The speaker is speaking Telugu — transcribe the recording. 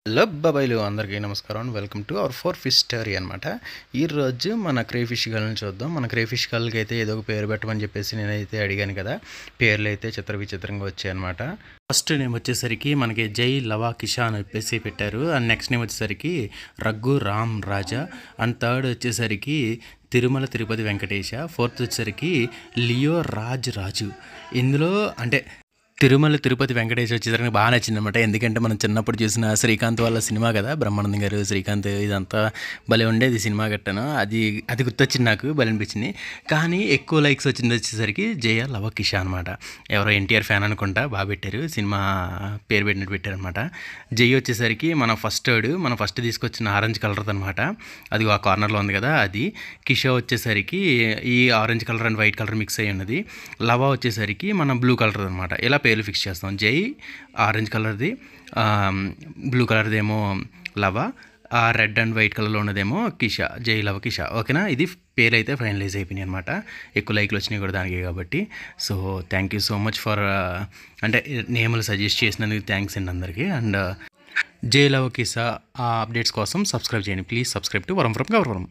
హలో బాబాయ్లు అందరికీ నమస్కారం. Welcome to our four fish story అనమాట. ఈరోజు మన క్రేఫిష్ గల్ని చూద్దాం. మన క్రేఫిష్ గల్కి అయితే ఏదో ఒక పేరు పెట్టమని చెప్పేసి నేనైతే అడిగాను కదా. పేర్లు అయితే చిత్ర విచిత్రంగా వచ్చాయన్నమాట. ఫస్ట్ నేమ్ వచ్చేసరికి మనకి జై లవా కిషా అని చెప్పేసి పెట్టారు. అండ్ నెక్స్ట్ నేమ్ వచ్చేసరికి రఘు రామ్ రాజా. అండ్ థర్డ్ వచ్చేసరికి తిరుమల తిరుపతి వెంకటేశ. ఫోర్త్ వచ్చేసరికి లియో రాజు. ఇందులో అంటే తిరుమల తిరుపతి వెంకటేష్ వచ్చేసరికి బాగా నచ్చింది అనమాట. ఎందుకంటే మనం చిన్నప్పుడు చూసిన శ్రీకాంత్ వాళ్ళ సినిమా కదా, బ్రహ్మానందం గారు శ్రీకాంత్ ఇదంతా భలే ఉండేది సినిమా గట్టను. అది గుర్తొచ్చింది, నాకు భలే అనిపించింది. కానీ ఎక్కువ లైక్స్ వచ్చేసరికి జయ లవ కిషా అనమాట. ఎవరో ఎన్టీఆర్ ఫ్యాన్ అనుకుంటా, బాగా పెట్టారు, సినిమా పేరు పెట్టినట్టు పెట్టారనమాట. జై వచ్చేసరికి మన ఫస్ట్ తీసుకొచ్చిన ఆరెంజ్ కలర్ అనమాట. అది ఆ కార్నర్లో ఉంది కదా అది. కిషా వచ్చేసరికి ఈ orange colour and white colour mix అయ్యి ఉన్నది. లవ వచ్చేసరికి మన బ్లూ కలర్ అనమాట. ఇలా పేర్లు ఫిక్స్ చేస్తాం. జై ఆరెంజ్ కలర్ది, బ్లూ కలర్ది ఏమో లవ, ఆ రెడ్ అండ్ వైట్ కలర్లో ఉన్నదేమో కిషా. జై లవ కిషా. ఓకేనా, ఇది పేరు అయితే ఫైనలైజ్ అయిపోయినాయి అనమాట. ఎక్కువ లైక్లు వచ్చినాయి కూడా దానికి కాబట్టి. So thank you so much for అంటే నేములు సజెస్ట్ చేసినందుకు థ్యాంక్స్ అండి అందరికీ. అండ్ జై లవ కిషా ఆ అప్డేట్స్ కోసం సబ్స్క్రైబ్ చేయండి ప్లీజ్. సబ్స్క్రైబ్ టు వరం ఫ్రమ్ గౌరవరం.